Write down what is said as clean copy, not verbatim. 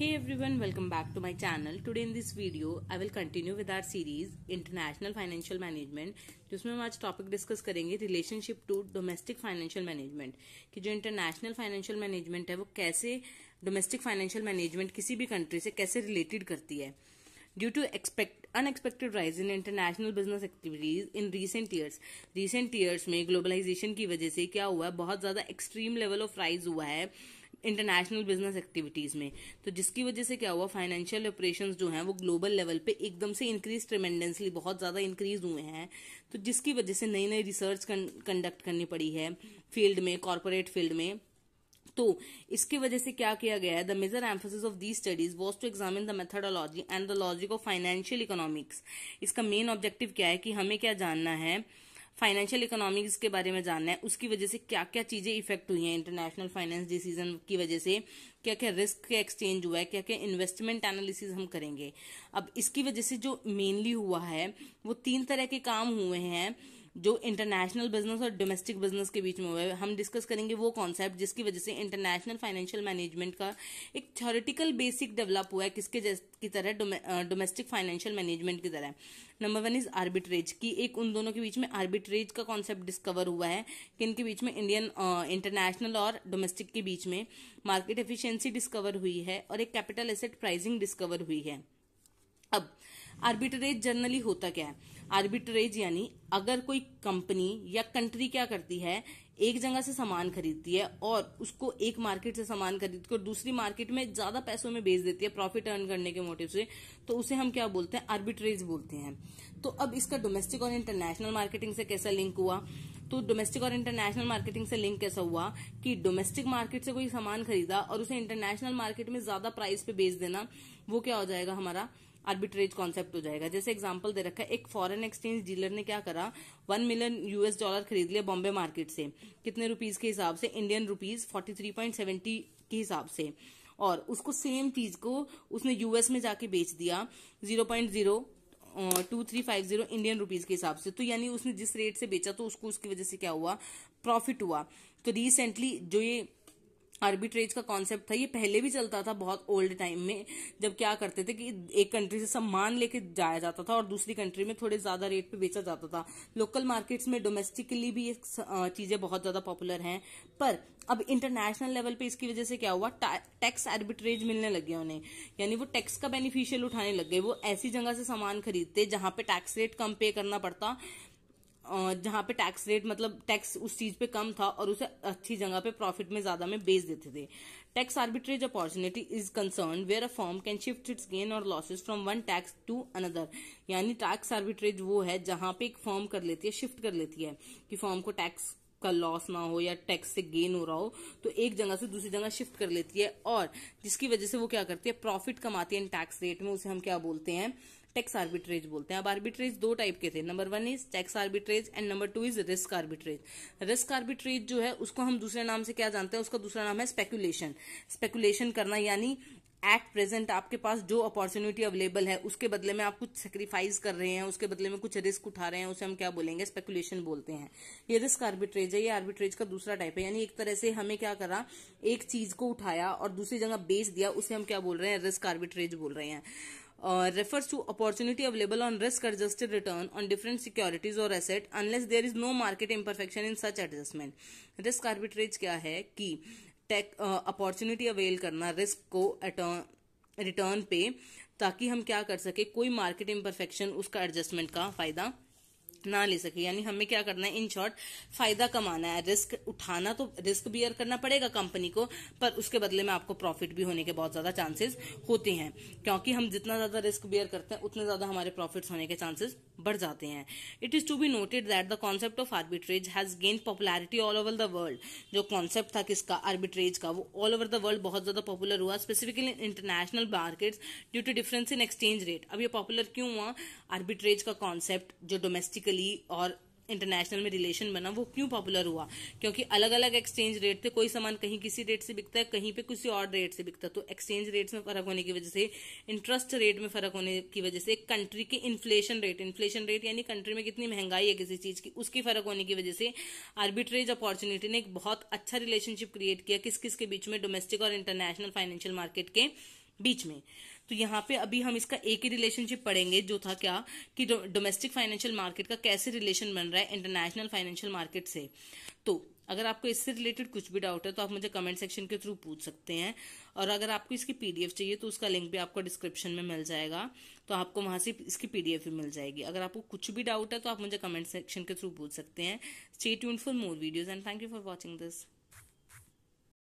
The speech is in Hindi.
Hey everyone, welcome back to my channel. Today in this video, I will continue with our series International Financial Management, जिसमें हम आज टॉपिक डिस्कस करेंगे relationship to domestic financial management कि जो इंटरनेशनल फाइनेंशियल मैनेजमेंट है वो कैसे डोमेस्टिक फाइनेंशियल मैनेजमेंट किसी भी कंट्री से कैसे रिलेटेड करती है. Due to unexpected rise in international business activities in recent years में ग्लोबलाइजेशन की वजह से क्या हुआ है, बहुत ज्यादा एक्सट्रीम लेवल ऑफ राइज हुआ है इंटरनेशनल बिजनेस एक्टिविटीज में. तो जिसकी वजह से क्या हुआ, फाइनेंशियल ऑपरेशंस जो हैं वो ग्लोबल लेवल पे एकदम से इंक्रीज ट्रेमेंडेंसली बहुत ज्यादा इंक्रीज हुए हैं. तो जिसकी वजह से नई नई रिसर्च कंडक्ट करनी पड़ी है फील्ड में, कॉर्पोरेट फील्ड में. तो इसकी वजह से क्या किया गया है, the major emphasis of these studies was to examine the methodology and the logic of financial economics. इसका मेन ऑब्जेक्टिव क्या है कि हमें क्या जानना है, फाइनेंशियल इकोनॉमिक्स के बारे में जानना है. उसकी वजह से क्या क्या चीजें इफेक्ट हुई हैं इंटरनेशनल फाइनेंस डिसीजन की वजह से, क्या क्या रिस्क के एक्सचेंज हुआ है, क्या क्या इन्वेस्टमेंट एनालिसिस हम करेंगे. अब इसकी वजह से जो मेनली हुआ है वो 3 तरह के काम हुए हैं जो इंटरनेशनल बिजनेस और डोमेस्टिक बिजनेस के बीच में हुआ है. हम डिस्कस करेंगे वो कॉन्सेप्ट जिसकी वजह से इंटरनेशनल फाइनेंशियल मैनेजमेंट का एक थ्योरेटिकल बेसिक डेवलप हुआ है किसके की तरह, डोमेस्टिक फाइनेंशियल मैनेजमेंट की तरह. नंबर 1 इज आर्बिट्रेज की एक उन दोनों के बीच में आर्बिट्रेज का कॉन्सेप्ट डिस्कवर हुआ है कि इनके बीच में इंटरनेशनल और डोमेस्टिक के बीच में मार्केट एफिशिएंसी डिस्कवर हुई है और एक कैपिटल एसेट प्राइसिंग डिस्कवर हुई है. अब आर्बिट्रेज जनरली होता क्या है, आर्बिट्रेज यानी अगर कोई कंपनी या कंट्री क्या करती है, एक जगह से सामान खरीदती है और उसको एक मार्केट से सामान खरीद कर दूसरी मार्केट में ज्यादा पैसों में बेच देती है प्रॉफिट अर्न करने के मोटिव से, तो उसे हम क्या बोलते हैं, आर्बिट्रेज बोलते हैं. तो अब इसका डोमेस्टिक और इंटरनेशनल मार्केटिंग से कैसा लिंक हुआ, तो डोमेस्टिक और इंटरनेशनल मार्केटिंग से लिंक कैसा हुआ कि डोमेस्टिक मार्केट से कोई सामान खरीदा और उसे इंटरनेशनल मार्केट में ज्यादा प्राइस पे बेच देना, वो क्या हो जाएगा, हमारा आर्बिट्रेज कॉन्सेप्ट हो जाएगा. जैसे एग्जांपल दे रखा है, एक फॉरेन एक्सचेंज डीलर ने क्या करा, $1 मिलियन खरीद लिया बॉम्बे मार्केट से. कितने रुपीज के हिसाब से, इंडियन रुपीज 43.70 के हिसाब से. और उसको सेम चीज को उसने यूएस में जाके बेच दिया 0.02350 इंडियन रुपीज के हिसाब से. तो यानी उसने जिस रेट से बेचा तो उसको उसकी वजह से क्या हुआ, प्रॉफिट हुआ. तो रिसेंटली जो ये आर्बिट्रेज का कॉन्सेप्ट था ये पहले भी चलता था बहुत ओल्ड टाइम में, जब क्या करते थे कि एक कंट्री से सामान लेके जाया जाता था और दूसरी कंट्री में थोड़े ज्यादा रेट पे बेचा जाता था. लोकल मार्केट्स में डोमेस्टिकली भी ये चीजें बहुत ज्यादा पॉपुलर हैं. पर अब इंटरनेशनल लेवल पे इसकी वजह से क्या हुआ, टैक्स आर्बिट्रेज मिलने लगे उन्हें, यानी वो टैक्स का बेनिफिशियल उठाने लग गए. वो ऐसी जगह से सामान खरीदते जहां पे टैक्स रेट कम पे करना पड़ता, जहां पे टैक्स रेट मतलब टैक्स उस चीज पे कम था और उसे अच्छी जगह पे प्रॉफिट में ज्यादा में बेच देते थे. Tax arbitrage opportunity is concern where a firm can shift its gain और losses from one tax to another. यानी टैक्स आर्बिट्रेज वो है जहां पे एक फर्म कर लेती है, शिफ्ट कर लेती है कि फर्म को टैक्स का लॉस ना हो या टैक्स से गेन हो रहा हो, तो एक जगह से दूसरी जगह शिफ्ट कर लेती है और जिसकी वजह से वो क्या करती है, प्रॉफिट कमाती है इन टैक्स रेट में. उसे हम क्या बोलते हैं, टैक्स आर्बिट्रेज बोलते हैं. अब आर्बिट्रेज 2 टाइप के थे. Number 1 is tax arbitrage and number 2 is risk arbitrage. Risk arbitrage जो है उसको हम दूसरे नाम से क्या जानते हैं, उसका दूसरा नाम है स्पेकुलेशन. स्पेकुलेशन करना यानी एट प्रेजेंट आपके पास जो अपॉर्चुनिटी अवेलेबल है उसके बदले में आप कुछ सेक्रीफाइस कर रहे हैं, उसके बदले में कुछ रिस्क उठा रहे हैं, उसे हम क्या बोलेंगे, स्पेकुलेशन बोलते हैं. ये रिस्क आर्बिट्रेज है, ये आर्बिट्रेज का दूसरा टाइप है. यानी एक तरह से हमें क्या करा, एक चीज को उठाया और दूसरी जगह बेच दिया, उसे हम क्या बोल रहे हैं, रिस्क आर्बिट्रेज बोल रहे हैं. Refers to opportunity available on risk adjusted return on different securities or asset unless there is no market imperfection in such adjustment. risk arbitrage क्या है कि अपॉर्चुनिटी अवेल करना रिस्क को रिटर्न पे, ताकि हम क्या कर सके, कोई मार्केट इम्परफेक्शन उसका एडजस्टमेंट का फायदा ना ले सके. यानी हमें क्या करना है, इन शॉर्ट फायदा कमाना है. रिस्क उठाना तो रिस्क बियर करना पड़ेगा कंपनी को, पर उसके बदले में आपको प्रॉफिट भी होने के बहुत ज्यादा चांसेस होते हैं, क्योंकि हम जितना ज्यादा रिस्क बियर करते हैं उतने ज्यादा हमारे प्रॉफिट्स होने के चांसेस बढ़ जाते हैं. It is to be noted that the concept of arbitrage has gain popularity all over the world. जो कॉन्सेप्ट था किसका, आर्बिट्रेज का, वो ऑल ओवर द वर्ल्ड बहुत ज्यादा पॉपुलर हुआ, specifically in international markets due to difference in exchange rate. अब ये पॉपुलर क्यों हुआ, आर्बिट्रेज का कॉन्सेप्ट जो डोमेस्टिकली और इंटरनेशनल में रिलेशन बना, वो क्यों पॉपुलर हुआ, क्योंकि अलग अलग एक्सचेंज रेट थे. कोई सामान कहीं किसी रेट से बिकता है, कहीं पे किसी और रेट से बिकता है. तो एक्सचेंज रेट्स में फर्क होने की वजह से, इंटरेस्ट रेट में फर्क होने की वजह से, कंट्री के इन्फ्लेशन रेट यानी कंट्री में कितनी महंगाई है किसी चीज की, उसकी फर्क होने की वजह से आर्बिट्रेज अपॉर्चुनिटी ने एक बहुत अच्छा रिलेशनशिप क्रिएट किया किस किस के बीच में, डोमेस्टिक और इंटरनेशनल फाइनेंशियल मार्केट के बीच में। तो यहाँ पे अभी हम इसका एक ही रिलेशनशिप पढ़ेंगे, जो था क्या कि डोमेस्टिक फाइनेंशियल मार्केट का कैसे रिलेशन बन रहा है इंटरनेशनल फाइनेंशियल मार्केट से। तो अगर आपको इससे रिलेटेड कुछ भी डाउट है तो आप मुझे कमेंट सेक्शन के थ्रू पूछ सकते हैं, और अगर आपको इसकी पीडीएफ चाहिए तो उसका लिंक भी आपको डिस्क्रिप्शन में मिल जाएगा, तो आपको वहां से इसकी पीडीएफ भी मिल जाएगी। अगर आपको कुछ भी डाउट है तो आप मुझे कमेंट सेक्शन के थ्रू पूछ सकते हैं। Stay tuned for more videos and thank you for watching this.